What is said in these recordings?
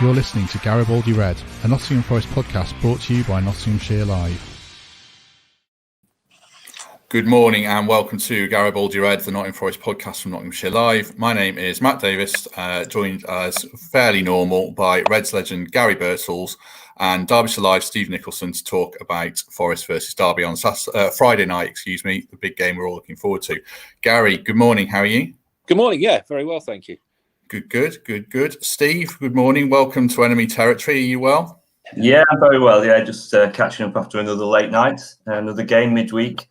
You're listening to Garibaldi Red, a Nottingham Forest podcast brought to you by Nottinghamshire Live. Good morning and welcome to Garibaldi Red, the Nottingham Forest podcast from Nottinghamshire Live. My name is Matt Davis, joined as fairly normal by Reds legend Garry Birtles and Derbyshire Live Steve Nicholson to talk about Forest versus Derby on Friday night, the big game we're all looking forward to. Garry, good morning. How are you? Good morning. Yeah, very well, thank you. Good. Steve, good morning. Welcome to enemy territory. Are you well? Yeah, I'm very well. Yeah, just catching up after another late night, another game midweek.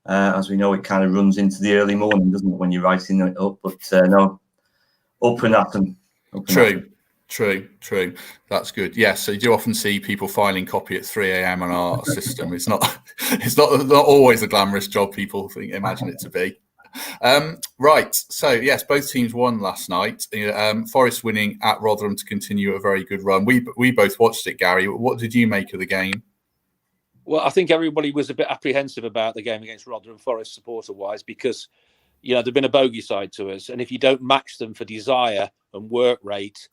As we know, it kind of runs into the early morning, doesn't it, when you're writing it up? But no, up and at them. True. That's good. Yes, so you do often see people filing copy at 3 a.m. on our system. It's not always a glamorous job people imagine it to be. Right. So yes, both teams won last night. Forest winning at Rotherham to continue a very good run. We both watched it, Garry. What did you make of the game? Well, I think everybody was a bit apprehensive about the game against Rotherham Forest supporter-wise because, there'd been a bogey side to us. And if you don't match them for desire and work rate,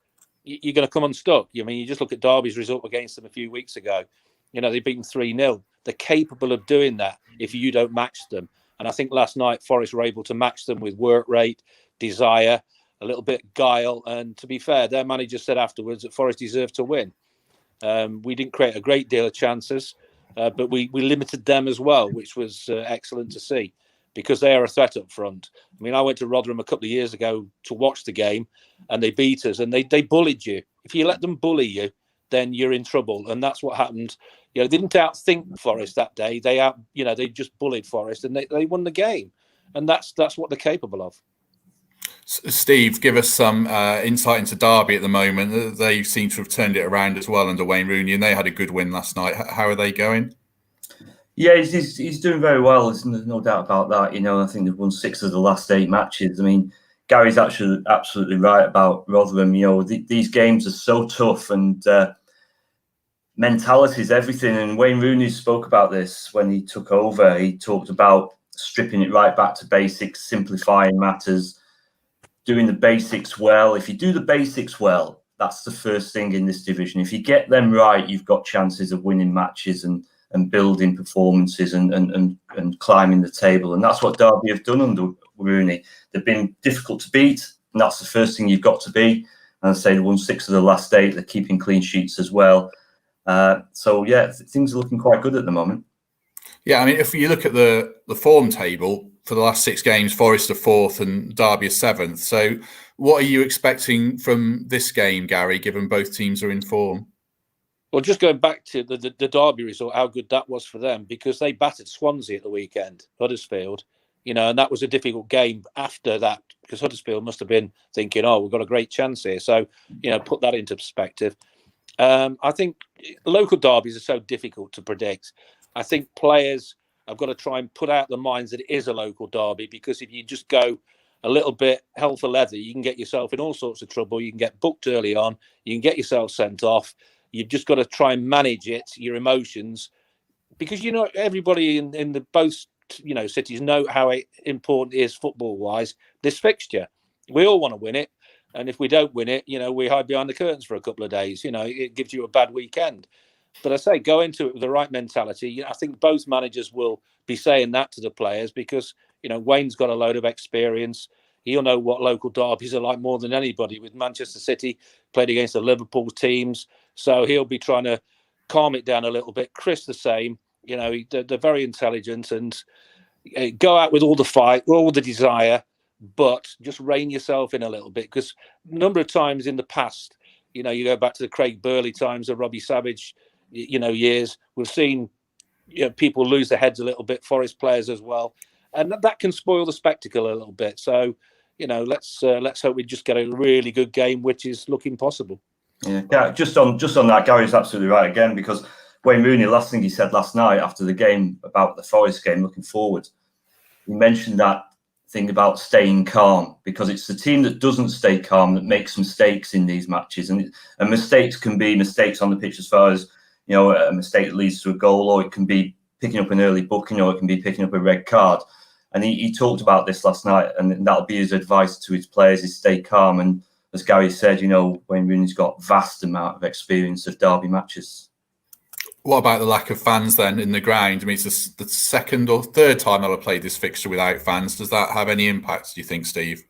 you're going to come unstuck. You just look at Derby's result against them a few weeks ago. They beat them 3-0. They're capable of doing that if you don't match them. And I think last night Forest were able to match them with work rate, desire, a little bit guile. And to be fair, their manager said afterwards that Forest deserved to win. We didn't create a great deal of chances. But we limited them as well, which was excellent to see because they are a threat up front. I went to Rotherham a couple of years ago to watch the game and they beat us and they bullied you. If you let them bully you, then you're in trouble. And that's what happened. They didn't outthink Forest that day. They just bullied Forest and they won the game. And that's what they're capable of. Steve, give us some insight into Derby at the moment. They seem to have turned it around as well under Wayne Rooney, and they had a good win last night. How are they going? Yeah, he's doing very well. There's no doubt about that. I think they've won 6 of the last 8 matches. Gary's actually absolutely right about Rotherham. These games are so tough, and mentality is everything. And Wayne Rooney spoke about this when he took over. He talked about stripping it right back to basics, simplifying matters, doing the basics well. If you do the basics well, that's the first thing in this division. If you get them right, you've got chances of winning matches and building performances and climbing the table. And that's what Derby have done under Rooney. They've been difficult to beat, and that's the first thing you've got to be. And I say they won 6 of the last 8. They're keeping clean sheets as well. Things are looking quite good at the moment. Yeah, if you look at the form table, for the last 6 games, Forest are 4th and Derby are 7th. So what are you expecting from this game, Garry, given both teams are in form? Well, just going back to the Derby result, how good that was for them, because they battered Swansea at the weekend, Huddersfield, and that was a difficult game after that, because Huddersfield must have been thinking, we've got a great chance here. So, put that into perspective. I think local derbies are so difficult to predict. I think players I've got to try and put out the minds that it is a local derby, because if you just go a little bit hell for leather, you can get yourself in all sorts of trouble. You can get booked early on. You can get yourself sent off. You've just got to try and manage your emotions, because everybody in the both cities know how important it is football-wise, this fixture. We all want to win it, and if we don't win it, we hide behind the curtains for a couple of days. It gives you a bad weekend. But I say, go into it with the right mentality. I think both managers will be saying that to the players because, Wayne's got a load of experience. He'll know what local derbies are like more than anybody. With Manchester City, played against the Liverpool teams. So he'll be trying to calm it down a little bit. Chris, the same. They're very intelligent and go out with all the fight, all the desire, but just rein yourself in a little bit. Because a number of times in the past, you go back to the Craig Burley times, the Robbie Savage years, we've seen people lose their heads a little bit, Forest players as well, and that can spoil the spectacle a little bit. So let's hope we just get a really good game, which is looking possible. Yeah, just on that, Gary's absolutely right again, because Wayne Rooney, last thing he said last night after the game about the Forest game, looking forward, he mentioned that thing about staying calm, because it's the team that doesn't stay calm that makes mistakes in these matches, and mistakes can be mistakes on the pitch as far as a mistake that leads to a goal, or it can be picking up an early booking, or it can be picking up a red card. And he talked about this last night, and that'll be his advice to his players: is stay calm. And as Garry said, Wayne Rooney's got vast amount of experience of derby matches. What about the lack of fans then in the ground? I mean, it's the second or third time they'll have played this fixture without fans. Does that have any impact, do you think, Steve?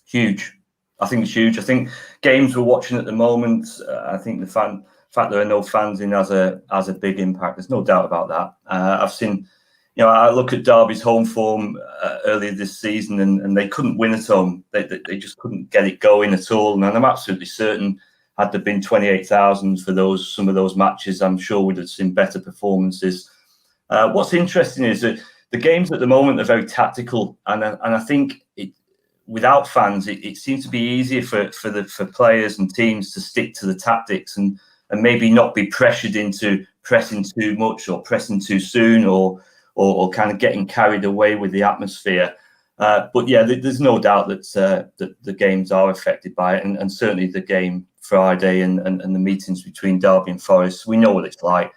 Huge. I think it's huge. I think games we're watching at the moment, I think the fact there are no fans in has a big impact. There's no doubt about that. I've seen, I look at Derby's home form earlier this season, and they couldn't win at home. They just couldn't get it going at all. And I'm absolutely certain, had there been 28,000 for some of those matches, I'm sure we'd have seen better performances. What's interesting is that the games at the moment are very tactical, and I think without fans, it seems to be easier for players and teams to stick to the tactics and maybe not be pressured into pressing too much or pressing too soon or kind of getting carried away with the atmosphere. But yeah, there's no doubt that the games are affected by it, and certainly the game Friday and the meetings between Derby and Forest. We know what it's like.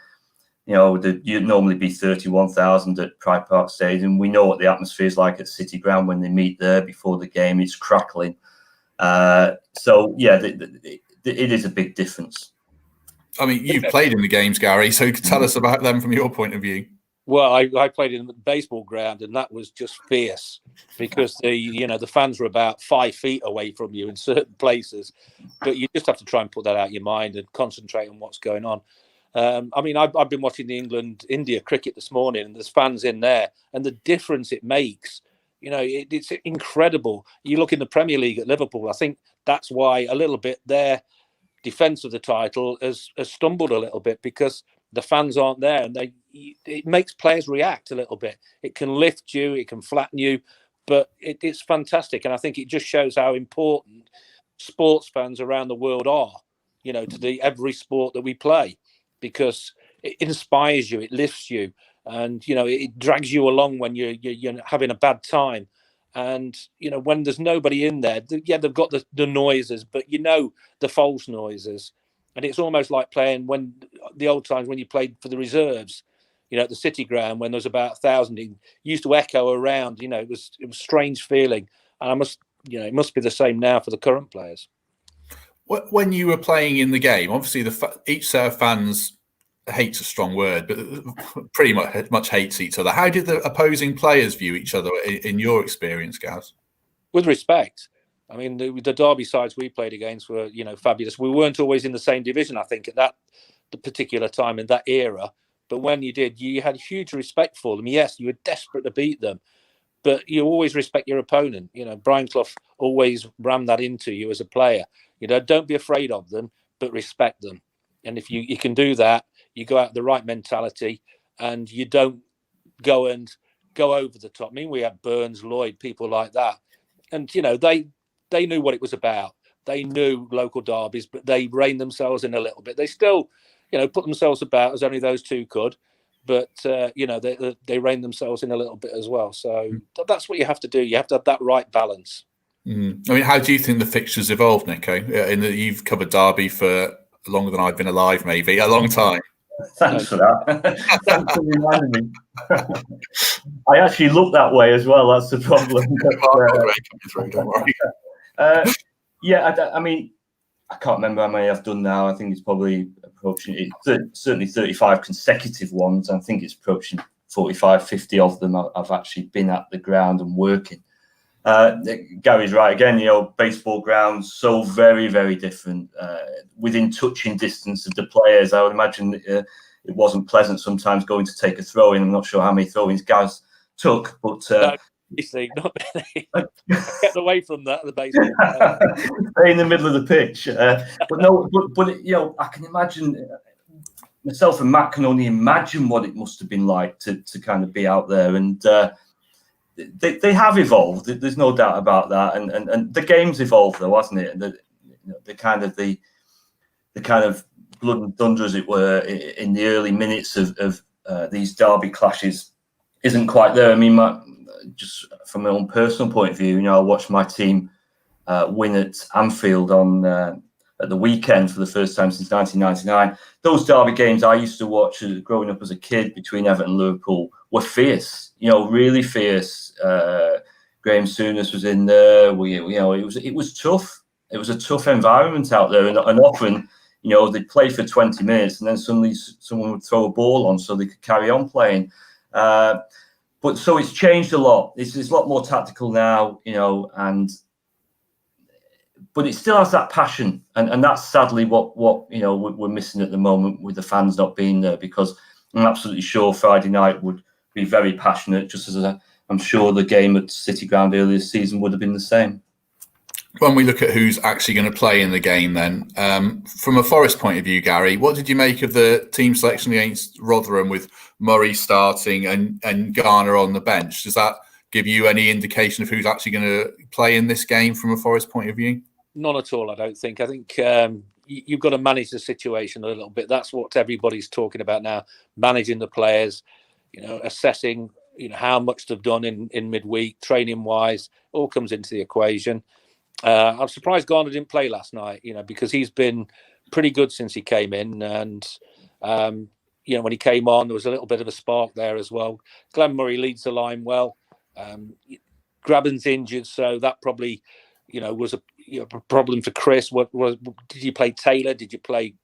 You'd normally be 31,000 at Pride Park Stadium. We know what the atmosphere is like at City Ground when they meet there before the game. It's crackling. So yeah, it is a big difference. I mean, you've played in the games, Garry, so tell us about them from your point of view. Well, I played in the baseball ground, and that was just fierce because the fans were about 5 feet away from you in certain places, but you just have to try and put that out of your mind and concentrate on what's going on. I mean, I've been watching the England-India cricket this morning, and there's fans in there, and the difference it makes, it's incredible. You look in the Premier League at Liverpool, I think that's why a little bit their defence of the title has stumbled a little bit because the fans aren't there, and it makes players react a little bit. It can lift you, it can flatten you, but it's fantastic. And I think it just shows how important sports fans around the world are, to every sport that we play, because it inspires you, it lifts you, and it drags you along when you're having a bad time. And when there's nobody in there, they've got the noises, but the false noises. And it's almost like playing when the old times when you played for the reserves, at the City Ground when there was about 1,000, it used to echo around. It was a strange feeling, and it must be the same now for the current players. When you were playing in the game, obviously each set of fans, hate's a strong word, but pretty much hates each other. How did the opposing players view each other in your experience, Gaz? With respect. I mean, the Derby sides we played against were, fabulous. We weren't always in the same division, I think, at the particular time in that era. But when you did, you had huge respect for them. Yes, you were desperate to beat them, but you always respect your opponent. Brian Clough always rammed that into you as a player. Don't be afraid of them, but respect them. And if you can do that, you go out with the right mentality, and you don't go over the top. I mean, we had Burns, Lloyd, people like that, and they knew what it was about. They knew local derbies, but they reined themselves in a little bit. They still, put themselves about as only those two could, but they reined themselves in a little bit as well. So that's what you have to do. You have to have that right balance. I mean, how do you think the fixtures evolved, Nico? In that you've covered Derby for longer than I've been alive, maybe a long time. Thanks for that. Thanks for reminding me. I actually look that way as well. That's the problem. Don't worry. I mean, I can't remember how many I've done now. I think it's probably approaching certainly 35 consecutive ones. I think it's approaching 45, 50 of them I've actually been at the ground and working. Gary's right again. Baseball grounds so very, very different. Within touching distance of the players, I would imagine it wasn't pleasant sometimes going to take a throw in. I'm not sure how many throw-ins Gaz took, but not many. Get away from that. The baseball. Stay in the middle of the pitch. I can imagine. Myself and Matt can only imagine what it must have been like to kind of be out there, and they have evolved. There's no doubt about that, and the game's evolved though, hasn't it? The kind of blood and thunder, as it were, in the early minutes of these derby clashes isn't quite there. I mean, just from my own personal point of view, I watched my team win at Anfield at the weekend for the first time since 1999. Those derby games I used to watch growing up as a kid between Everton and Liverpool were fierce, really fierce. Graham Souness was in there. It was tough. it was a tough environment out there, and often, you know, they'd play for 20 minutes and then suddenly someone would throw a ball on so they could carry on playing. But so it's changed a lot. It's a lot more tactical now, you know, but it still has that passion, and that's sadly what you know we're missing at the moment with the fans not being there, because I'm absolutely sure Friday night would be very passionate, just as I'm sure the game at City Ground earlier this season would have been the same. When we look at who's actually going to play in the game then, from a Forest point of view, Gary, what did you make of the team selection against Rotherham with Murray starting and Garner on the bench? Does that give you any indication of who's actually going to play in this game from a Forest point of view? None at all, I don't think. I think you've got to manage the situation a little bit. That's what everybody's talking about now, managing the players, you know, assessing, you know, how much they've done in midweek, training-wise, all comes into the equation. I'm surprised Garner didn't play last night, you know, because he's been pretty good since he came in. And, you know, when he came on, there was a little bit of a spark there as well. Glenn Murray leads the line well. Graben's injured, so that probably, you know, was a problem for Chris. Did you play Taylor? Did you play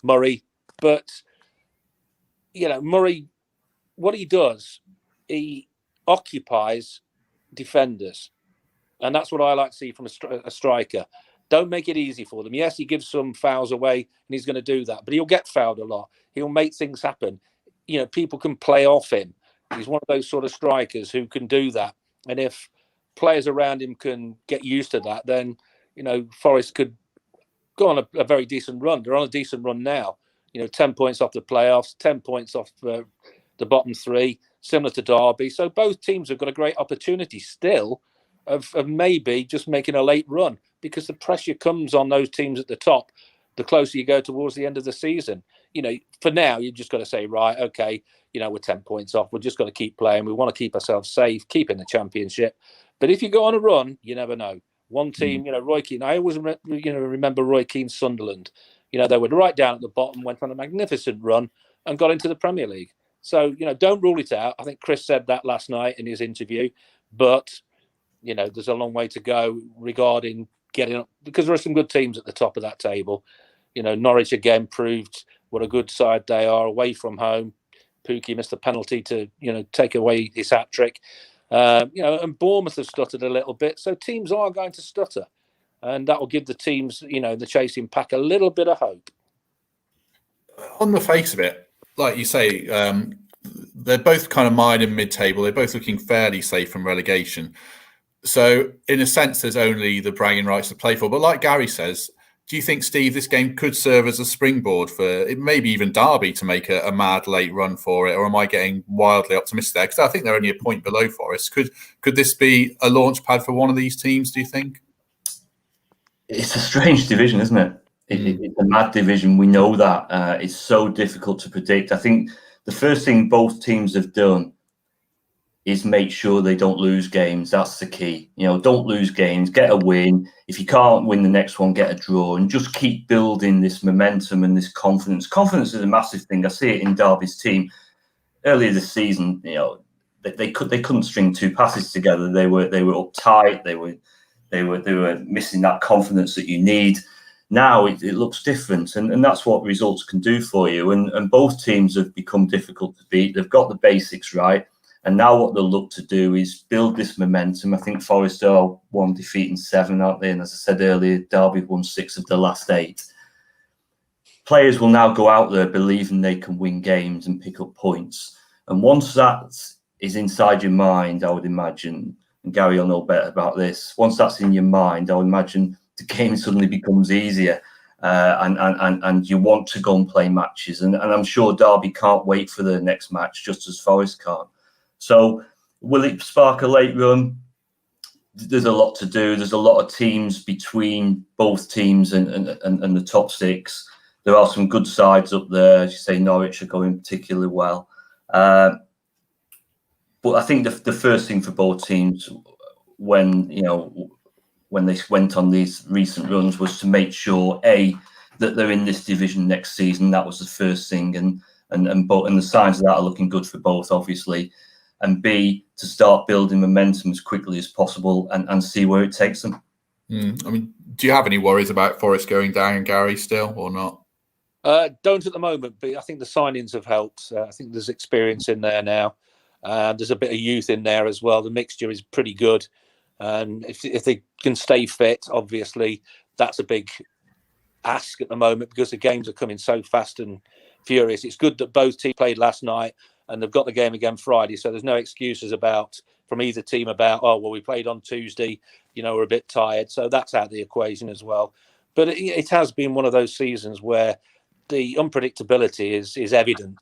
Murray? But, you know, Murray, what he does, he occupies defenders. And that's what I like to see from a striker. Don't make it easy for them. Yes, he gives some fouls away, and he's going to do that. But he'll get fouled a lot. He'll make things happen. You know, people can play off him. He's one of those sort of strikers who can do that. And if players around him can get used to that, then, you know, Forest could go on a very decent run. They're on a decent run now. You know, 10 points off the playoffs, 10 points off the bottom three, similar to Derby. So both teams have got a great opportunity still of maybe just making a late run, because the pressure comes on those teams at the top the closer you go towards the end of the season. You know, for now, you've just got to say, right, okay, you know, we're 10 points off. We're just got to keep playing. We want to keep ourselves safe, keep in the championship. But if you go on a run, you never know. One team, you know, Roy Keane, I always remember Roy Keane's Sunderland. You know, they were right down at the bottom, went on a magnificent run and got into the Premier League. So, you know, don't rule it out. I think Chris said that last night in his interview. But, you know, there's a long way to go regarding getting up, because there are some good teams at the top of that table. You know, Norwich again proved what a good side they are away from home. Pookie missed a penalty to, you know, take away his hat-trick. You know, and Bournemouth have stuttered a little bit. So teams are going to stutter. And that will give the teams, you know, the chasing pack a little bit of hope. On the face of it, like you say, they're both kind of mired in mid-table. They're both looking fairly safe from relegation. So in a sense, there's only the bragging rights to play for. But like Gary says, do you think, Steve, this game could serve as a springboard for maybe even Derby to make a mad late run for it? Or am I getting wildly optimistic there? Because I think they're only a point below Forest. Could this be a launch pad for one of these teams, do you think? It's a strange division, isn't it? It's a mad division. We know that. It's so difficult to predict. I think the first thing both teams have done is make sure they don't lose games. That's the key. You know, don't lose games, get a win. If you can't win the next one, get a draw, and just keep building this momentum and this confidence. Confidence is a massive thing. I see it in Derby's team. Earlier this season, you know, they couldn't string two passes together. They were uptight. They were missing that confidence that you need. Now it looks different, and that's what results can do for you. And both teams have become difficult to beat. They've got the basics right. And now what they'll look to do is build this momentum. I think Forest are 1 defeat and 7, aren't they? And as I said earlier, Derby won 6 of the last 8. Players will now go out there believing they can win games and pick up points. And once that is inside your mind, I would imagine, and Gary will know better about this, once that's in your mind, I would imagine the game suddenly becomes easier. And you want to go and play matches. And I'm sure Derby can't wait for the next match, just as Forest can't. So will it spark a late run? There's a lot to do. There's a lot of teams between both teams and the top 6. There are some good sides up there. As you say, Norwich are going particularly well. But I think the first thing for both teams when they went on these recent runs was to make sure, A, that they're in this division next season. That was the first thing. And the signs of that are looking good for both, obviously. And B, to start building momentum as quickly as possible and see where it takes them. I mean, Do you have any worries about Forest going down, Garry, still or not? Don't at the moment, but I think the signings have helped. I think there's experience in there now. There's a bit of youth in there as well. The mixture is pretty good. And if they can stay fit, obviously, that's a big ask at the moment because the games are coming so fast and furious. It's good that both teams played last night and they've got the game again Friday. So there's no excuses from either team about, oh, well, we played on Tuesday, we're a bit tired. So that's out of the equation as well. But it has been one of those seasons where the unpredictability is evident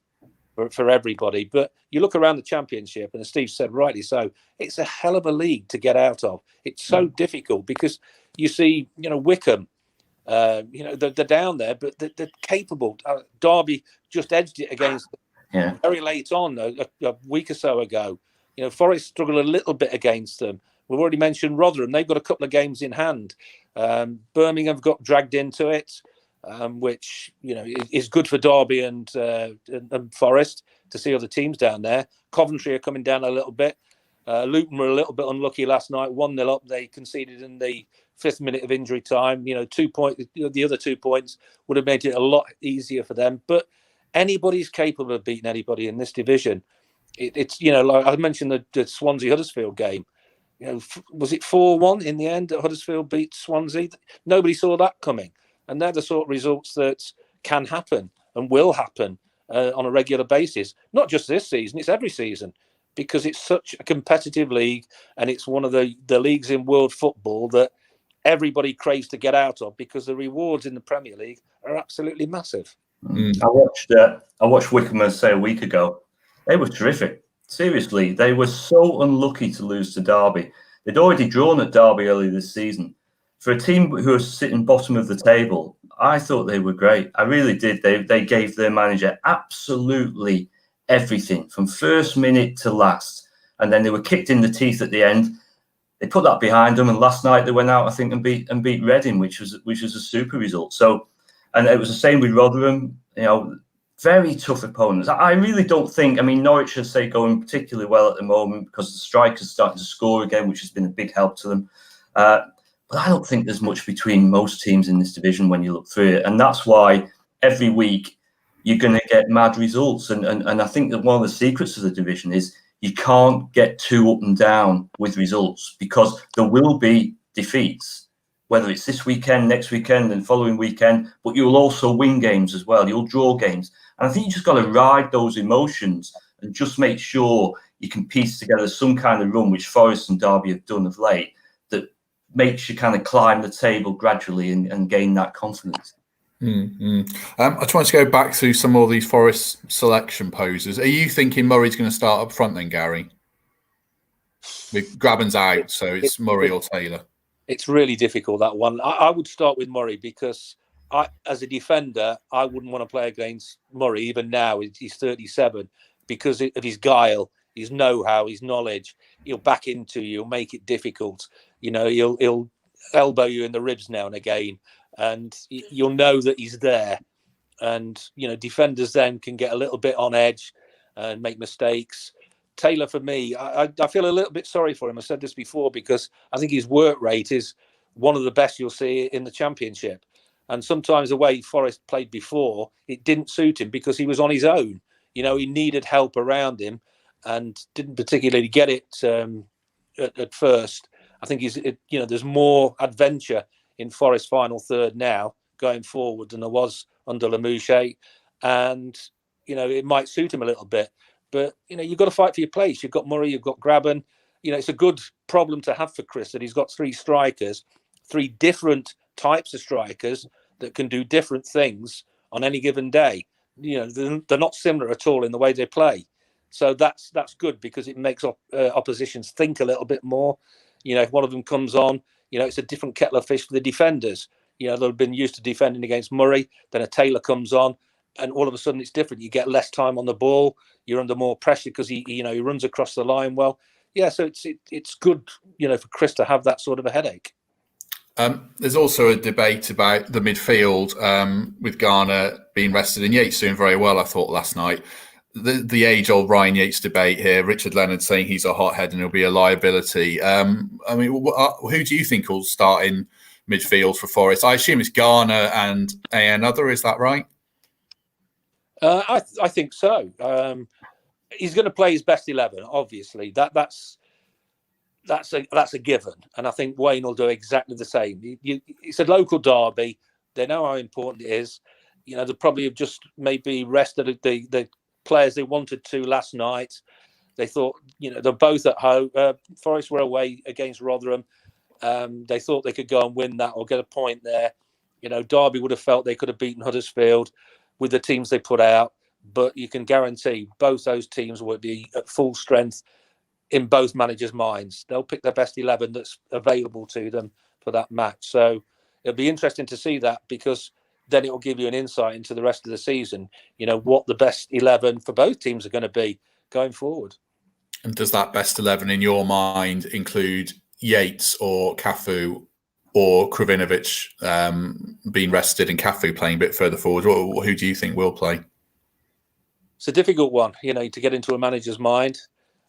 for everybody. But you look around the Championship, and as Steve said rightly so, it's a hell of a league to get out of. It's so difficult because you see, Wickham, they're down there, but they're capable. Derby just edged it against them very late on, a week or so ago. Forest struggled a little bit against them. We've already mentioned Rotherham. They've got a couple of games in hand. Birmingham have got dragged into it. Which is good for Derby and Forest to see other teams down there. Coventry are coming down a little bit. Luton were a little bit unlucky last night. 1-0 up. They conceded in the 5th minute of injury time. 2 points. The other 2 points would have made it a lot easier for them. But anybody's capable of beating anybody in this division. It's like I mentioned the Swansea Huddersfield game. Was it 4-1 in the end that Huddersfield beat Swansea? Nobody saw that coming. And they're the sort of results that can happen and will happen on a regular basis. Not just this season, it's every season. Because it's such a competitive league and it's one of the leagues in world football that everybody craves to get out of because the rewards in the Premier League are absolutely massive. I watched Wickham say a week ago. They were terrific. Seriously, they were so unlucky to lose to Derby. They'd already drawn at Derby early this season. For a team who are sitting bottom of the table, I thought they were great. I really did. They gave their manager absolutely everything from first minute to last. And then they were kicked in the teeth at the end. They put that behind them. And last night they went out, I think, and beat Reading, which was a super result. So, and it was the same with Rotherham, very tough opponents. I really don't think, Norwich has going particularly well at the moment because the strikers starting to score again, which has been a big help to them. But I don't think there's much between most teams in this division when you look through it. And that's why every week you're going to get mad results. And I think that one of the secrets of the division is you can't get too up and down with results because there will be defeats, whether it's this weekend, next weekend and following weekend, but you'll also win games as well. You'll draw games. And I think you just got to ride those emotions and just make sure you can piece together some kind of run, which Forest and Derby have done of late, that makes you kind of climb the table gradually and gain that confidence. I just want to go back through some of these Forest selection poses. Are you thinking Murray's going to start up front then, Garry? With Grabban's out, so it's Murray or Taylor. It's really difficult, that one. I would start with Murray because as a defender, I wouldn't want to play against Murray even now. He's 37 because of his guile, his know-how, his knowledge. He'll back into you, he'll make it difficult. He'll elbow you in the ribs now and again, and you'll know that he's there. And defenders then can get a little bit on edge and make mistakes. Taylor, for me, I feel a little bit sorry for him. I said this before because I think his work rate is one of the best you'll see in the Championship. And sometimes the way Forest played before, it didn't suit him because he was on his own. He needed help around him and didn't particularly get it at first. I think there's more adventure in Forest's final third now going forward than there was under Lamouche. And, it might suit him a little bit. But, you've got to fight for your place. You've got Murray, you've got Grabban. It's a good problem to have for Chris that he's got three strikers, three different types of strikers that can do different things on any given day. They're not similar at all in the way they play. So that's good because it makes oppositions think a little bit more. If one of them comes on, it's a different kettle of fish for the defenders. They've been used to defending against Murray. Then a Taylor comes on, and all of a sudden it's different. You get less time on the ball. You're under more pressure because he runs across the line well. Yeah, so it's good, for Chris to have that sort of a headache. There's also a debate about the midfield with Garner being rested and Yates doing very well, I thought, last night. The age-old Ryan Yates debate here. Richard Leonard saying he's a hothead and he'll be a liability. Who do you think will start in midfield for Forest. I assume it's Garner and another. Is that right? I think so. He's going to play his best 11. Obviously, that's a given, and I think Wayne will do exactly the same. It's a local derby. They know how important it is. They probably have just maybe rested the players they wanted to last night. They thought, they're both at home. Forest were away against Rotherham. They thought they could go and win that or get a point there. Derby would have felt they could have beaten Huddersfield with the teams they put out, but you can guarantee both those teams will be at full strength in both managers' minds. They'll pick their best 11 that's available to them for that match. So it'll be interesting to see that, because then it will give you an insight into the rest of the season, what the best 11 for both teams are going to be going forward. And does that best 11 in your mind include Yates or Cafu or Krovinovic being rested and Cafu playing a bit further forward? Who do you think will play? It's a difficult one, to get into a manager's mind.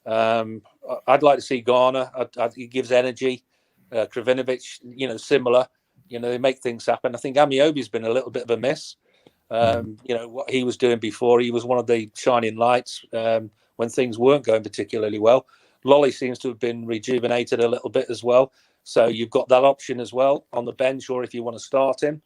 I'd like to see Garner. He gives energy. Krovinovic, similar. They make things happen. I think Amiobi's been a little bit of a miss. What he was doing before, he was one of the shining lights when things weren't going particularly well. Lolly seems to have been rejuvenated a little bit as well. So you've got that option as well on the bench, or if you want to start him.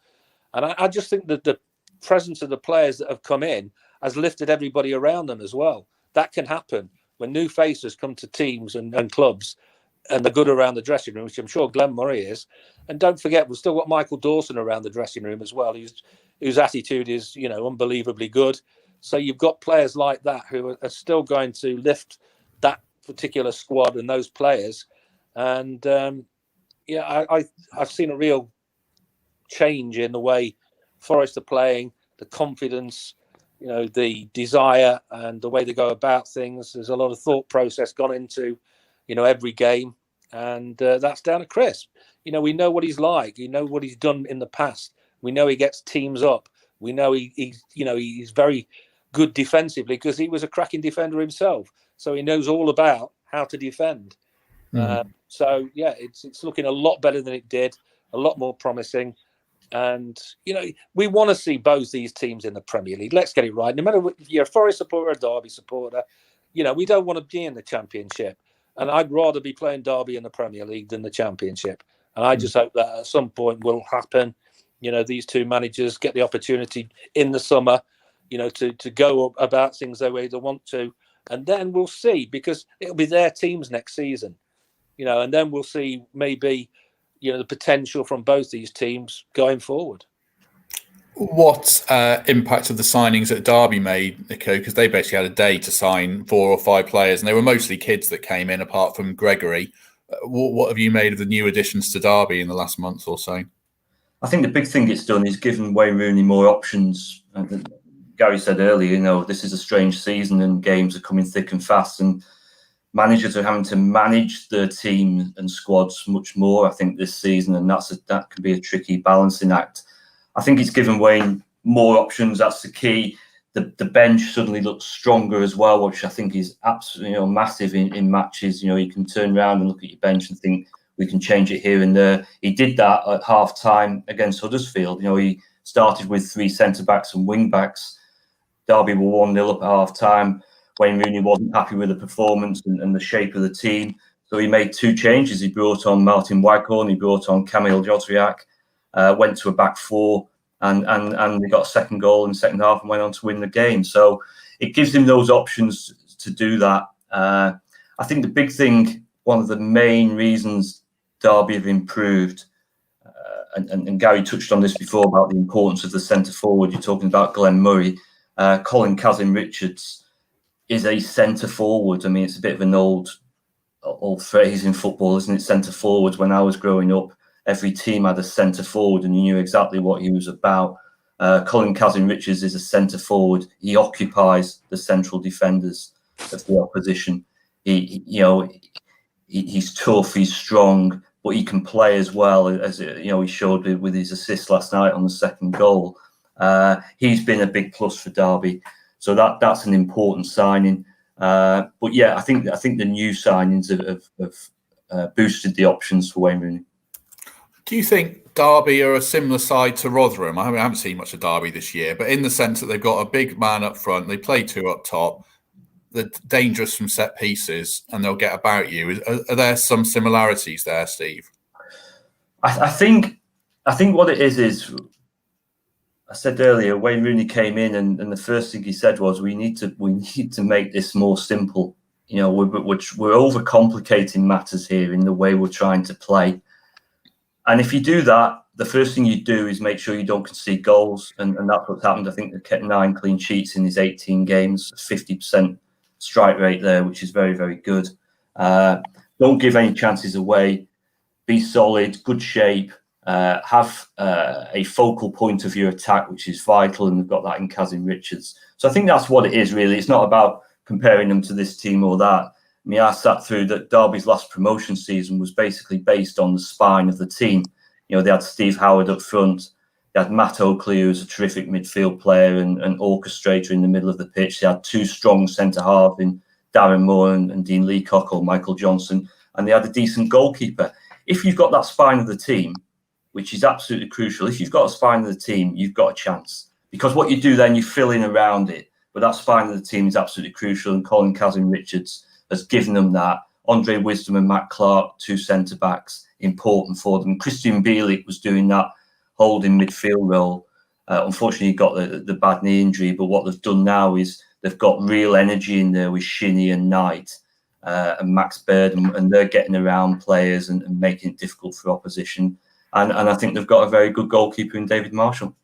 And I just think that the presence of the players that have come in has lifted everybody around them as well. That can happen when new faces come to teams and clubs, and they're good around the dressing room, which I'm sure Glenn Murray is. And don't forget, we've still got Michael Dawson around the dressing room as well, whose attitude is, unbelievably good. So you've got players like that who are still going to lift that particular squad and those players. And I've seen a real change in the way Forest are playing, the confidence, the desire and the way they go about things. There's a lot of thought process gone into, every game. And that's down to Chris. We know what he's like. We know what he's done in the past. We know he gets teams up. We know he's very good defensively because he was a cracking defender himself. So he knows all about how to defend. It's looking a lot better than it did, a lot more promising. And, we want to see both these teams in the Premier League. Let's get it right. No matter if you're a Forest supporter or a Derby supporter, we don't want to be in the Championship. And I'd rather be playing Derby in the Premier League than the Championship. And I just hope that at some point will happen. These two managers get the opportunity in the summer, to go about things the way they want to. And then we'll see, because it'll be their teams next season, and then we'll see maybe, the potential from both these teams going forward. What impact of the signings that Derby made, Nico? Because they basically had a day to sign 4 or 5 players, and they were mostly kids that came in, apart from Gregory. What have you made of the new additions to Derby in the last month or so? I think the big thing it's done is given Wayne Rooney more options. Garry said earlier, this is a strange season and games are coming thick and fast, and managers are having to manage their team and squads much more, I think, this season, and that can be a tricky balancing act. I think it's given Wayne more options. That's the key. The bench suddenly looks stronger as well, which I think is absolutely massive in matches. You can turn around and look at your bench and think we can change it here and there. He did that at half time against Huddersfield. He started with 3 centre backs and wing backs. Derby were 1-0 up at half time. Wayne Rooney wasn't happy with the performance and the shape of the team, so he made 2 changes. He brought on Martin Waghorn, he brought on Kamil Jozwiak, went to a back 4, and they got a second goal in the second half and went on to win the game. So it gives him those options to do that. I think the big thing, one of the main reasons Derby have improved, and Garry touched on this before about the importance of the centre forward. You're talking about Glenn Murray. Colin Kazim-Richards is a centre forward. I mean, it's a bit of an old phrase in football, isn't it? Centre forward. When I was growing up, every team had a centre forward and you knew exactly what he was about. Colin Kazim-Richards is a centre forward. He occupies the central defenders of the opposition. He's tough, he's strong, but he can play as well, as he showed with his assist last night on the second goal. He's been a big plus for Derby, so that's an important signing. But yeah, I think the new signings have boosted the options for Wayne Rooney. Do you think Derby are a similar side to Rotherham? I haven't seen much of Derby this year, but in the sense that they've got a big man up front, they play two up top, they're dangerous from set pieces, and they'll get about you. Are there some similarities there, Steve? I think what it is I said earlier, Wayne Rooney came in and the first thing he said was, we need to make this more simple. You know, we're overcomplicating matters here in the way we're trying to play. And if you do that, the first thing you do is make sure you don't concede goals. And that's what's happened. I think they kept 9 clean sheets in his 18 games, 50% strike rate there, which is very, very good. Don't give any chances away. Be solid, good shape. Have a focal point of your attack, which is vital. And they've got that in Kazim Richards. So I think that's what it is, really. It's not about comparing them to this team or that. I mean, I sat through that Derby's last promotion season was basically based on the spine of the team. You know, they had Steve Howard up front. They had Matt Oakley, who's a terrific midfield player and orchestrator in the middle of the pitch. They had 2 strong centre-halves in Darren Moore and Dean Leacock or Michael Johnson. And they had a decent goalkeeper. If you've got that spine of the team, which is absolutely crucial, if you've got a spine of the team, you've got a chance. Because what you do then, you fill in around it. But that spine of the team is absolutely crucial. And Colin Kazim Richards has given them that. Andre Wisdom and Matt Clark, 2 centre-backs, important for them. Christian Bielik was doing that holding midfield role. Unfortunately, he got the bad knee injury, but what they've done now is they've got real energy in there with Shinnie and Knight and Max Bird, and they're getting around players and making it difficult for opposition. And I think they've got a very good goalkeeper in David Marshall.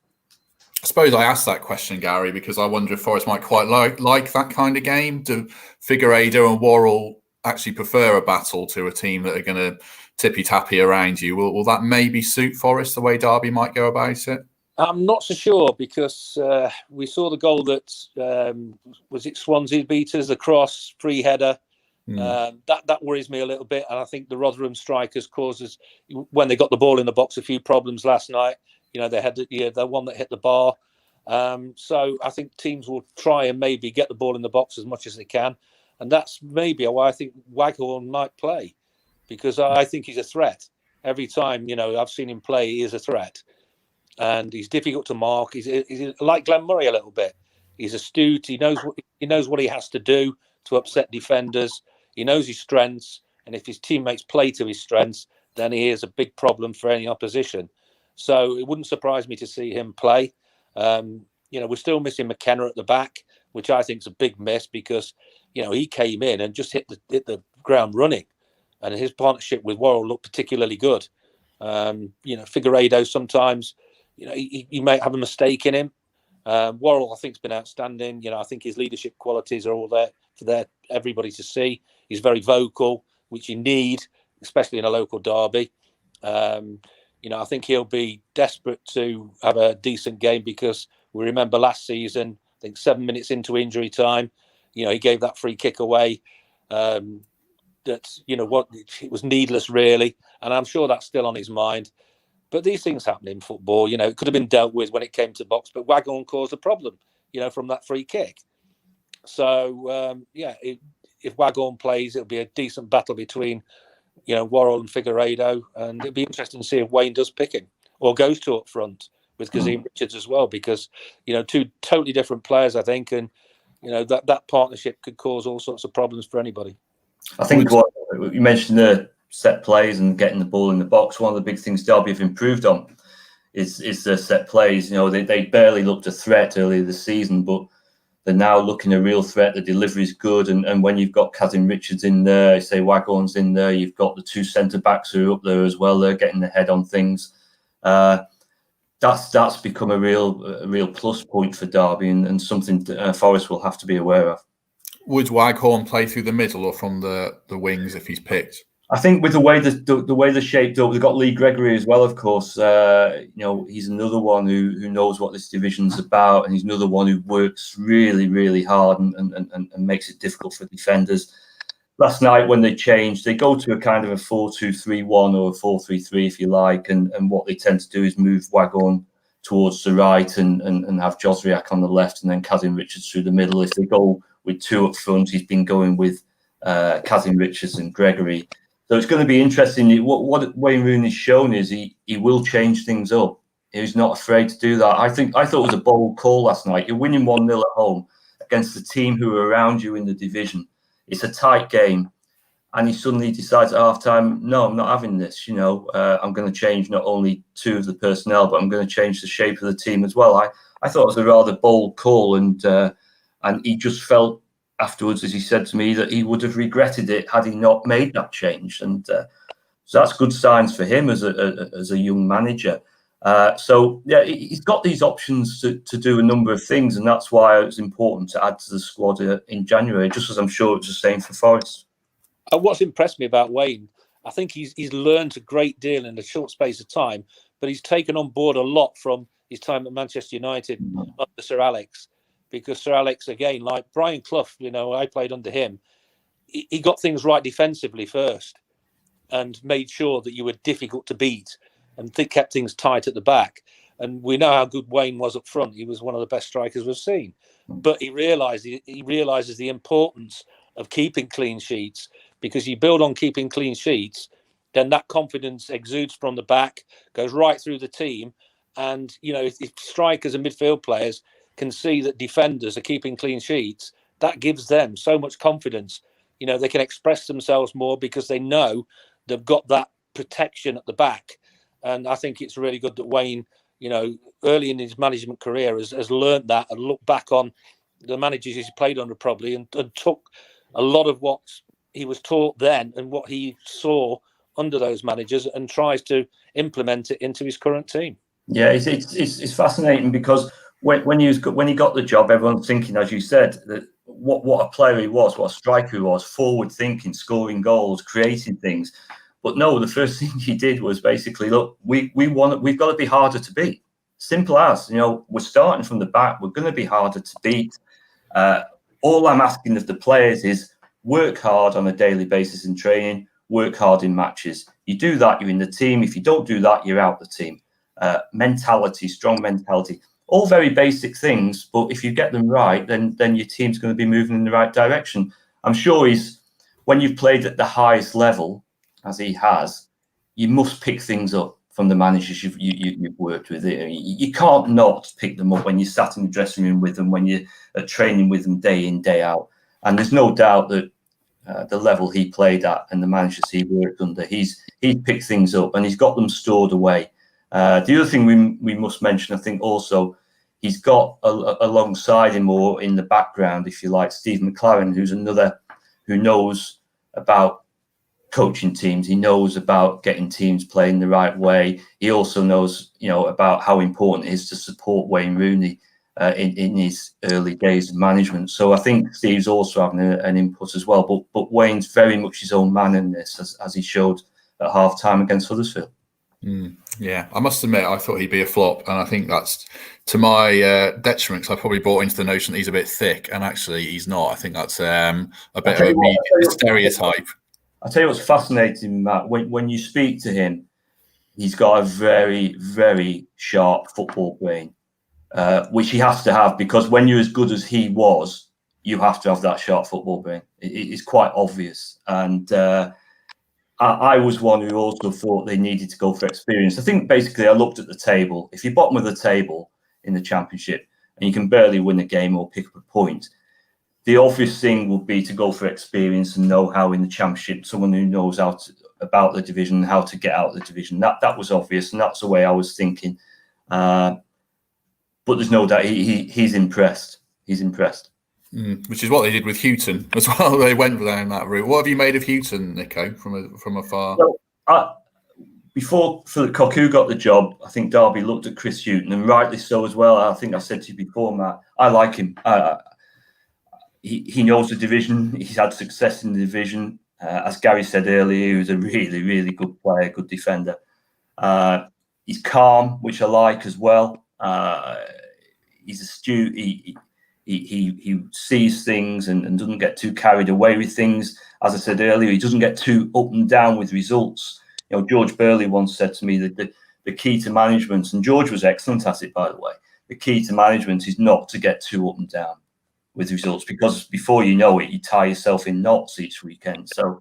I suppose I asked that question, Gary, because I wonder if Forest might quite like that kind of game. Do Figueiredo and Worrell actually prefer a battle to a team that are going to tippy-tappy around you? Will that maybe suit Forest the way Derby might go about it? I'm not so sure, because we saw the goal that, was it Swansea beat us, the cross, free header. That worries me a little bit. And I think the Rotherham strikers causes, when they got the ball in the box, a few problems last night. You know, they had the one that hit the bar. So I think teams will try and maybe get the ball in the box as much as they can. And that's maybe why I think Waghorn might play, because I think he's a threat. Every time, you know, I've seen him play, he is a threat. And he's difficult to mark. He's like Glenn Murray a little bit. He's astute. He knows what he has to do to upset defenders. He knows his strengths. And if his teammates play to his strengths, then he is a big problem for any opposition. So it wouldn't surprise me to see him play. You know, we're still missing McKenna at the back, which I think is a big miss, because, you know, he came in and just hit the ground running, and his partnership with Worrell looked particularly good. You know, Figueiredo sometimes, you know, he might have a mistake in him. Worrell, I think, has been outstanding. You know, I think his leadership qualities are all there for everybody to see. He's very vocal, which you need, especially in a local derby. You know, I think he'll be desperate to have a decent game, because we remember last season, I think 7 minutes into injury time, you know, he gave that free kick away. That's, you know, what, it was needless, really. And I'm sure that's still on his mind. But these things happen in football. You know, it could have been dealt with when it came to box, but Waghorn caused a problem, you know, from that free kick. So, if Waghorn plays, it'll be a decent battle between, you know, Worrell and Figueiredo, and it'll be interesting to see if Wayne does pick him or goes to up front with Kazim Richards as well, because, you know, 2 totally different players, I think, and, you know, that partnership could cause all sorts of problems for anybody. I think what you mentioned, the set plays and getting the ball in the box, one of the big things Derby have improved on is the set plays. You know, they barely looked a threat earlier this season, but they're now looking a real threat. The delivery is good, and when you've got Kazim Richards in there, say Waghorn's in there, you've got the 2 centre-backs who are up there as well. They're getting their head on things. That's become a real plus point for Derby, and something Forest will have to be aware of. Would Waghorn play through the middle or from the wings if he's picked? I think with the way they're shaped up, they've got Lee Gregory as well, of course. You know, he's another one who knows what this division's about, and he's another one who works really, really hard and makes it difficult for defenders. Last night, when they changed, they go to a kind of a 4-2-3-1 or a 4-3-3, if you like, and what they tend to do is move Waghorn towards the right and have Josriak on the left, and then Kazim Richards through the middle. If they go with 2 up front, he's been going with Kazim Richards and Gregory. So it's going to be interesting. What Wayne Rooney's shown is he will change things up. He's not afraid to do that. I thought it was a bold call last night. You're winning 1-0 at home against the team who are around you in the division. It's a tight game. And he suddenly decides at half-time, no, I'm not having this. I'm going to change not only 2 of the personnel, but I'm going to change the shape of the team as well. I thought it was a rather bold call, and he just felt afterwards, as he said to me, that he would have regretted it had he not made that change. And so that's good signs for him as a young manager. So yeah, he's got these options to do a number of things, and that's why it's important to add to the squad in January, just as I'm sure it's the same for Forest. What's impressed me about Wayne, I think he's learned a great deal in a short space of time, but he's taken on board a lot from his time at Manchester United under Sir Alex, because Sir Alex, again, like Brian Clough, I played under him, he got things right defensively first and made sure that you were difficult to beat and kept things tight at the back. And we know how good Wayne was up front. He was one of the best strikers we've seen. But he realizes the importance of keeping clean sheets, because you build on keeping clean sheets, then that confidence exudes from the back, goes right through the team. And, if strikers and midfield players can see that defenders are keeping clean sheets, that gives them so much confidence. They can express themselves more because they know they've got that protection at the back. And I think it's really good that Wayne, early in his management career has learned that and looked back on the managers he's played under probably and took a lot of what he was taught then and what he saw under those managers and tries to implement it into his current team. Yeah, it's fascinating because when he got the job, everyone's thinking, as you said, that what a player he was, what a striker he was, forward thinking, scoring goals, creating things. But no, the first thing he did was basically, look, we've got to be harder to beat. Simple as, we're starting from the back. We're going to be harder to beat. All I'm asking of the players is work hard on a daily basis in training, work hard in matches. You do that, you're in the team. If you don't do that, you're out the team. Mentality, strong mentality, all very basic things. But if you get them right, then your team's going to be moving in the right direction. I'm sure when you've played at the highest level, as he has, you must pick things up from the managers you've worked with. You can't not pick them up when you sat in the dressing room with them, when you're training with them day in, day out. And there's no doubt that the level he played at and the managers he worked under, he's picked things up and he's got them stored away. The other thing we must mention, I think also, he's got alongside him or in the background, if you like, Steve McClaren, who's another who knows about coaching teams. He knows about getting teams playing the right way. He also knows, about how important it is to support Wayne Rooney in his early days of management. So I think Steve's also having an input as well. But Wayne's very much his own man in this, as he showed at half-time against Huddersfield. Yeah, I must admit, I thought he'd be a flop, and I think that's to my detriment, because I probably bought into the notion that he's a bit thick, and actually he's not. I think that's a bit of a stereotype. I'll tell you what's fascinating, Matt. When you speak to him, he's got a very, very sharp football brain, which he has to have, because when you're as good as he was, you have to have that sharp football brain. It's quite obvious. And I was one who also thought they needed to go for experience. I think basically I looked at the table. If you're bottom of the table in the Championship and you can barely win a game or pick up a point, the obvious thing would be to go for experience and know-how in the Championship, someone who knows about the division, how to get out of the division. That was obvious, and that's the way I was thinking. But there's no doubt he's impressed. He's impressed. Which is what they did with Hughton as well. They went down that route. What have you made of Hughton, Nico, from afar? Well, before Philip Cocu got the job, I think Derby looked at Chris Hughton, and rightly so as well. I think I said to you before, Matt, I like him. He knows the division. He's had success in the division. As Garry said earlier, he was a really, really good player, good defender. He's calm, which I like as well. He's astute. He sees things and doesn't get too carried away with things. As I said earlier, he doesn't get too up and down with results. George Burley once said to me that the key to management, and George was excellent at it, by the way, the key to management is not to get too up and down with results, because before you know it, you tie yourself in knots each weekend. So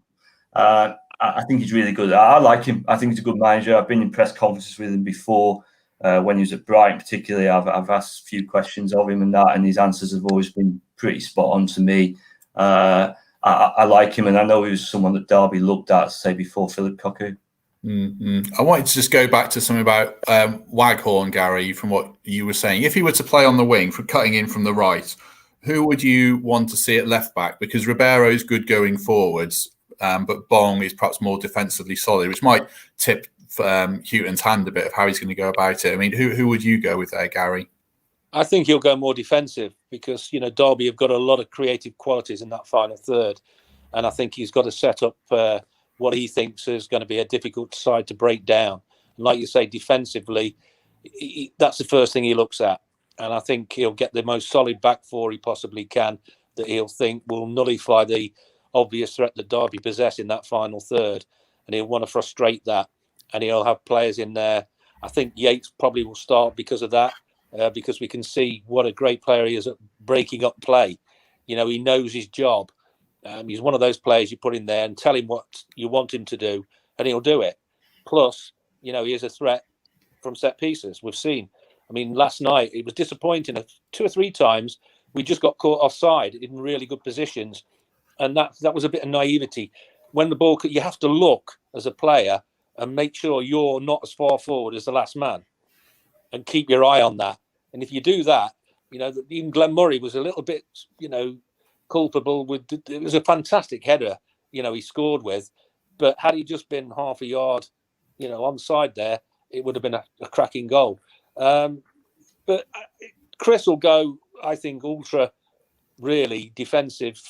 I think he's really good. I like him. I think he's a good manager. I've been in press conferences with him before. When he was at Brighton, particularly, I've asked a few questions of him and his answers have always been pretty spot on to me. I like him, and I know he was someone that Derby looked at, say, before Philip Cocu. I wanted to just go back to something about Waghorn, Gary, from what you were saying. If he were to play on the wing, for cutting in from the right, who would you want to see at left back? Because Ribeiro's good going forwards, but Bong is perhaps more defensively solid, which might tip Hughton's hand a bit of how he's going to go about it. I mean, who would you go with there, Gary? I think he'll go more defensive because, Derby have got a lot of creative qualities in that final third. And I think he's got to set up what he thinks is going to be a difficult side to break down. And like you say, defensively, that's the first thing he looks at. And I think he'll get the most solid back four he possibly can that he'll think will nullify the obvious threat that Derby possess in that final third. And he'll want to frustrate that. And he'll have players in there. I think Yates probably will start because of that, because we can see what a great player he is at breaking up play. He knows his job. He's one of those players you put in there and tell him what you want him to do, and he'll do it. Plus, he is a threat from set pieces. We've seen. I mean, last night it was disappointing. 2 or 3 times we just got caught offside in really good positions, and that was a bit of naivety. When the ball, you have to look as a player and make sure you're not as far forward as the last man, and keep your eye on that. And if you do that, even Glenn Murray was a little bit, culpable with. It was a fantastic header, he scored with, but had he just been half a yard, onside there, it would have been a cracking goal. But Chris will go, I think, ultra really defensive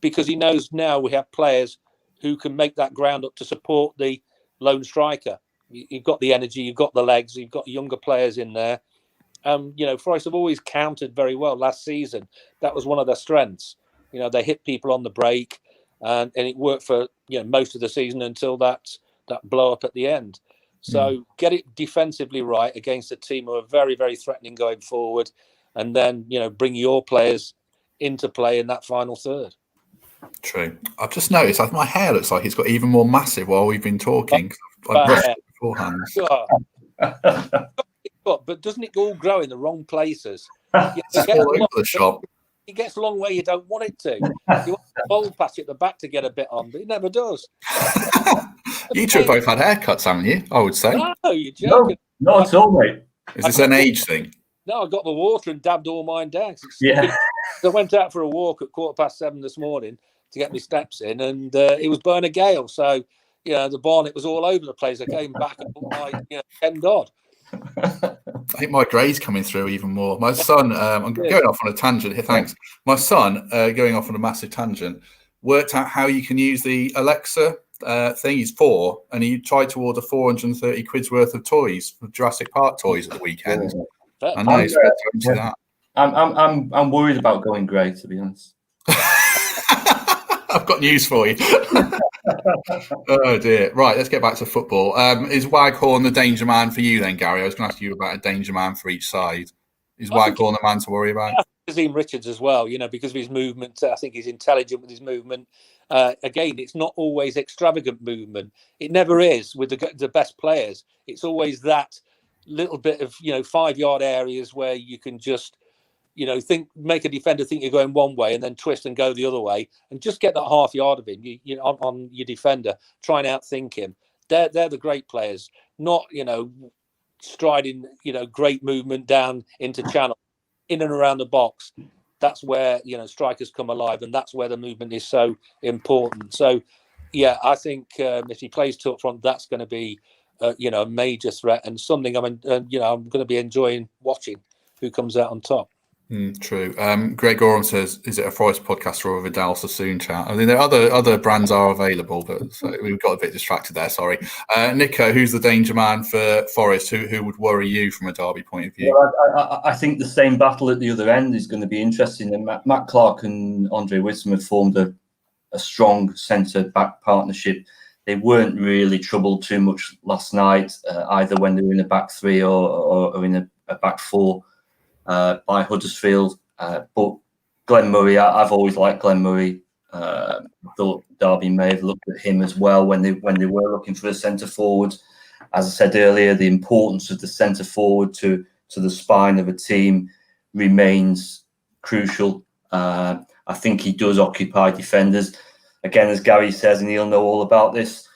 because he knows now we have players who can make that ground up to support the lone striker. You've got the energy, you've got the legs, you've got younger players in there. Forest have always countered very well last season. That was one of their strengths. They hit people on the break, and it worked for most of the season until that blow up at the end. So get it defensively right against a team who are very, very threatening going forward, and then bring your players into play in that final third. True. I've just noticed my hair looks like it's got even more massive while we've been talking. I've brushed it beforehand. Sure. But doesn't it all grow in the wrong places? It's all over the shop. It gets along where you don't want it to. You want the bowl patch at the back to get a bit on, but it never does. You two have both had haircuts, haven't you? I would say. No, you're joking. No, not at all, mate. Is this an age thing? No, I got the water and dabbed all mine down. Yeah. So I went out for a walk at 7:15 this morning to get my steps in, and it was burn a gale. So, the bonnet was all over the place. I came back and put my, 10 odd. I think my grey's coming through even more. My son, I'm going off on a tangent here, thanks. My son, going off on a massive tangent, worked out how you can use the Alexa thing. He's 4, and he tried to order 430 quid's worth of toys, Jurassic Park toys at the weekend. I know, he's into that. I'm worried about going grey, to be honest. I've got news for you. Oh dear. Right, let's get back to football. Is Waghorn the danger man for you then, Gary? I was going to ask you about a danger man for each side. Is Waghorn the man to worry about? Azim Richards as well, because of his movement. I think he's intelligent with his movement. Again, it's not always extravagant movement. It never is with the best players. It's always that little bit of 5-yard areas where you can just make a defender think you're going one way and then twist and go the other way, and just get that half yard of him on your defender. Try and outthink him. They're the great players, not striding great movement down into channel, in and around the box. That's where strikers come alive, and that's where the movement is so important. So, yeah, I think if he plays to up front, that's going to be a major threat and something I'm going to be enjoying watching who comes out on top. True. Greg Gorham says, "Is it a Forest podcast or a Vidal Sassoon chat?" I mean, there are other brands are available, but we've got a bit distracted there. Sorry, Nico. Who's the danger man for Forest? Who would worry you from a Derby point of view? Well, I think the same battle at the other end is going to be interesting. And Matt Clark and Andre Wisdom have formed a strong centre back partnership. They weren't really troubled too much last night, either when they were in a back 3 or in a back 4. By Huddersfield, but Glenn Murray, I've always liked Glenn Murray. I thought Derby may have looked at him as well when they were looking for a centre forward. As I said earlier, the importance of the centre forward to the spine of a team remains crucial. I think he does occupy defenders. Again, as Garry says, and he'll know all about this,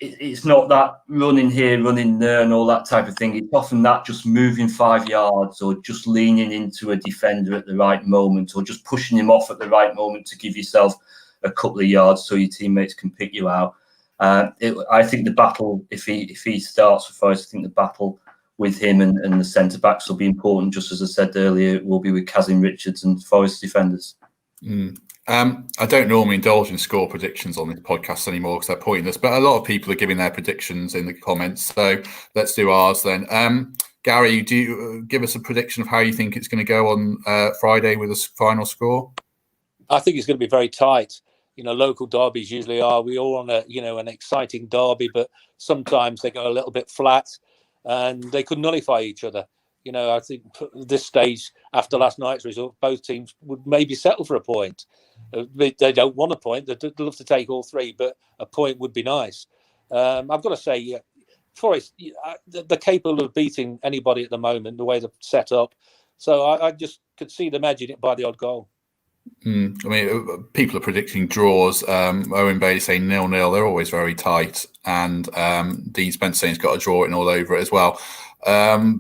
it's not that running here, running there, and all that type of thing. It's often that just moving 5 yards, or just leaning into a defender at the right moment, or just pushing him off at the right moment to give yourself a couple of yards so your teammates can pick you out. I think the battle, if he starts for Forest, I think the battle with him and the centre backs will be important. Just as I said earlier, it will be with Kazim Richards and Forest defenders. I don't normally indulge in score predictions on this podcast anymore because they're pointless, but a lot of people are giving their predictions in the comments. So let's do ours then. Garry, do you give us a prediction of how you think it's going to go on Friday with a final score? I think it's going to be very tight. Local derbies usually are. We all want an exciting derby, but sometimes they go a little bit flat and they could nullify each other. I think at this stage, after last night's result, both teams would maybe settle for a point. They don't want a point. They'd love to take all three, but a point would be nice. I've got to say, Forest, they're capable of beating anybody at the moment, the way they're set up. So I just could see them edging it by the odd goal. I mean, people are predicting draws. Owen Bailey saying 0-0. They're always very tight. And Dean Spencer saying he's got a draw written all over it as well.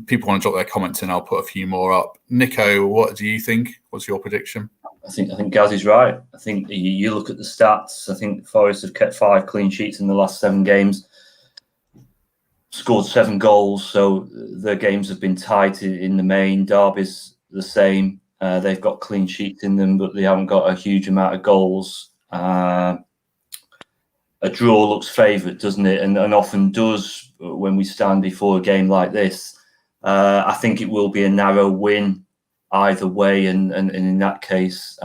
People want to drop their comments in. I'll put a few more up. Nico, what do you think? What's your prediction? I think Gaz is right. I think you look at the stats. I think Forest have kept 5 clean sheets in the last 7 games, scored 7 goals. So their games have been tight in the main. Derby's the same. They've got clean sheets in them, but they haven't got a huge amount of goals. A draw looks favoured, doesn't it? And often does when we stand before a game like this. I think it will be a narrow win either way, and in that case,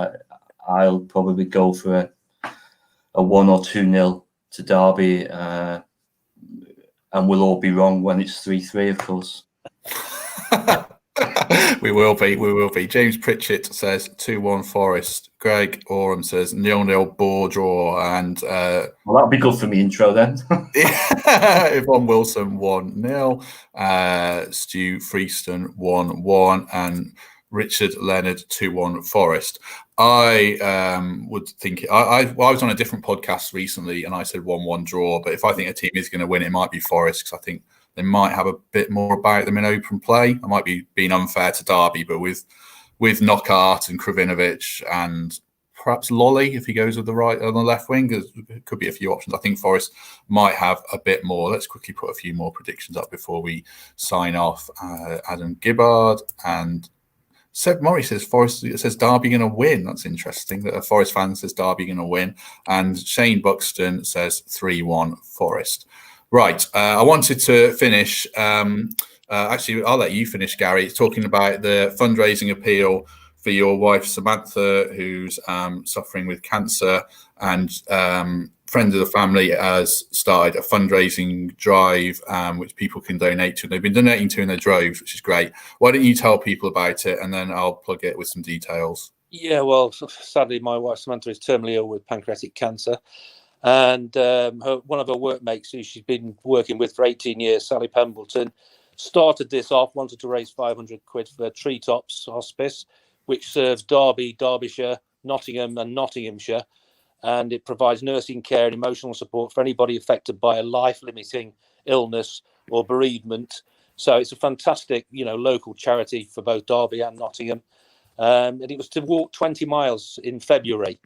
I'll probably go for a 1 or 2-0 to Derby, and we'll all be wrong when it's 3-3, of course. We will be. James Pritchett says 2-1 Forest. Greg Oram says 0-0 bore draw. And well, that'll be good for me intro then. Yvonne Wilson 1-0. Stu Freeston 1-1, and Richard Leonard 2-1 Forest. I would think I was on a different podcast recently and I said 1-1 draw, but if I think a team is going to win, it might be Forest, because I think they might have a bit more about them in open play. I might be being unfair to Derby, but with Knockaert and Kravinovic and perhaps Lolly, if he goes with the right on the left wing, there could be a few options. I think Forest might have a bit more. Let's quickly put a few more predictions up before we sign off. Adam Gibbard and Seb Murray says Derby going to win. That's interesting that a Forest fan says Derby going to win. And Shane Buxton says 3-1 Forest. Right. I wanted to finish. Actually, I'll let you finish, Garry. Talking about the fundraising appeal for your wife, Samantha, who's suffering with cancer, and friend of the family has started a fundraising drive, which people can donate to. They've been donating to in their droves, which is great. Why don't you tell people about it, and then I'll plug it with some details. Yeah, well, sadly, my wife, Samantha, is terminally ill with pancreatic cancer. And one of her workmates, who she's been working with for 18 years, Sally Pembleton, started this off, wanted to raise 500 quid for Treetops Hospice, which serves Derby, Derbyshire, Nottingham and Nottinghamshire. And it provides nursing care and emotional support for anybody affected by a life-limiting illness or bereavement. So it's a fantastic, local charity for both Derby and Nottingham. And it was to walk 20 miles in February.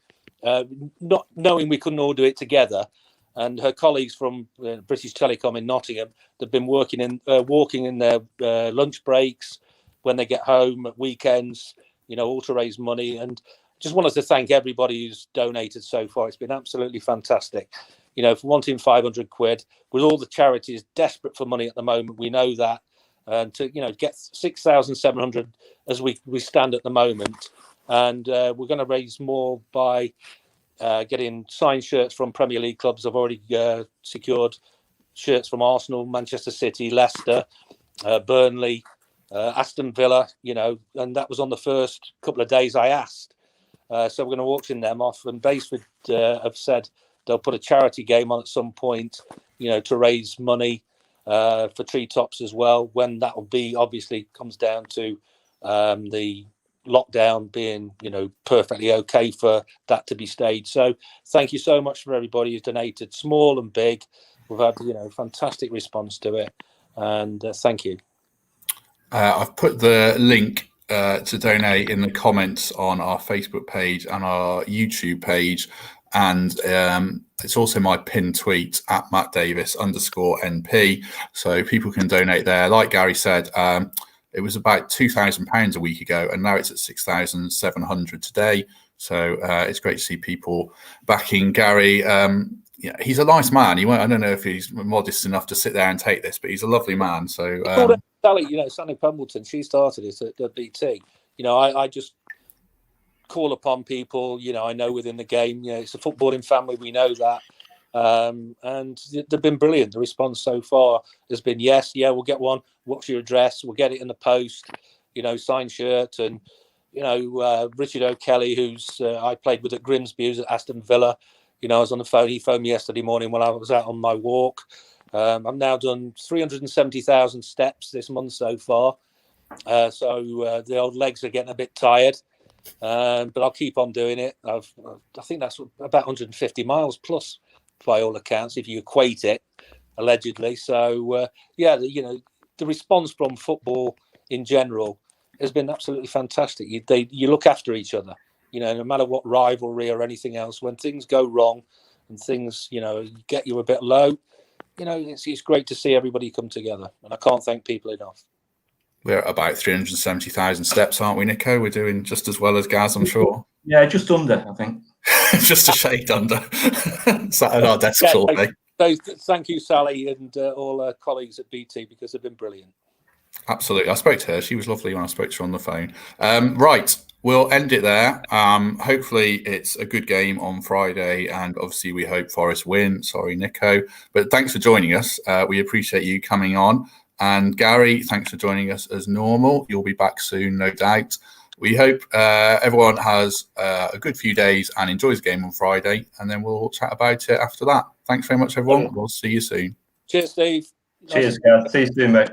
Not knowing we couldn't all do it together, and her colleagues from British Telecom in Nottingham, they've been walking in their lunch breaks, when they get home at weekends, all to raise money. And just wanted to thank everybody who's donated so far. It's been absolutely fantastic. For wanting 500 quid, with all the charities desperate for money at the moment, we know that, and to get 6,700 as we stand at the moment. And we're going to raise more by getting signed shirts from Premier League clubs. I've already secured shirts from Arsenal, Manchester City, Leicester, Burnley, Aston Villa, and that was on the first couple of days I asked. So we're going to auction them off. And Baseford have said they'll put a charity game on at some point, to raise money for Treetops as well. When that will be, obviously, comes down to the lockdown being, perfectly okay for that to be staged. So thank you so much for everybody who's donated, small and big. We've had, fantastic response to it. And thank you. I've put the link to donate in the comments on our Facebook page and our YouTube page. And it's also my pinned tweet at @MattDavis_NP. So people can donate there. Like Gary said, it was about £2,000 a week ago, and now it's at 6,700 today. So it's great to see people backing Garry. He's a nice man. I don't know if he's modest enough to sit there and take this, but he's a lovely man. So Sally Pembleton, she started it at BT. I just call upon people, I know within the game, it's a footballing family, we know that. And they've been brilliant. The response so far has been, yes, we'll get one. What's your address? We'll get it in the post, signed shirt. And, Richard O'Kelly, who's I played with at Grimsby, who's at Aston Villa. I was on the phone. He phoned me yesterday morning while I was out on my walk. I've now done 370,000 steps this month so far. So the old legs are getting a bit tired. But I'll keep on doing it. I think that's about 150 miles plus by all accounts, if you equate it, allegedly. So, the response from football in general has been absolutely fantastic. You look after each other, no matter what rivalry or anything else. When things go wrong and things, get you a bit low, it's great to see everybody come together. And I can't thank people enough. We're at about 370,000 steps, aren't we, Nico? We're doing just as well as Gaz, I'm sure. Yeah, just under, I think. Just a shade under. Sat at our desks all day. So thank you, Sally, and all our colleagues at BT, because they've been brilliant. Absolutely. I spoke to her. She was lovely when I spoke to her on the phone. Right. We'll end it there. Hopefully it's a good game on Friday, and obviously we hope Forest win. Sorry, Nico. But thanks for joining us. We appreciate you coming on. And Garry, thanks for joining us as normal. You'll be back soon, no doubt. We hope everyone has a good few days and enjoys the game on Friday, and then we'll chat about it after that. Thanks very much, everyone. We'll see you soon. Cheers, Steve. Cheers, guys. See you soon, mate.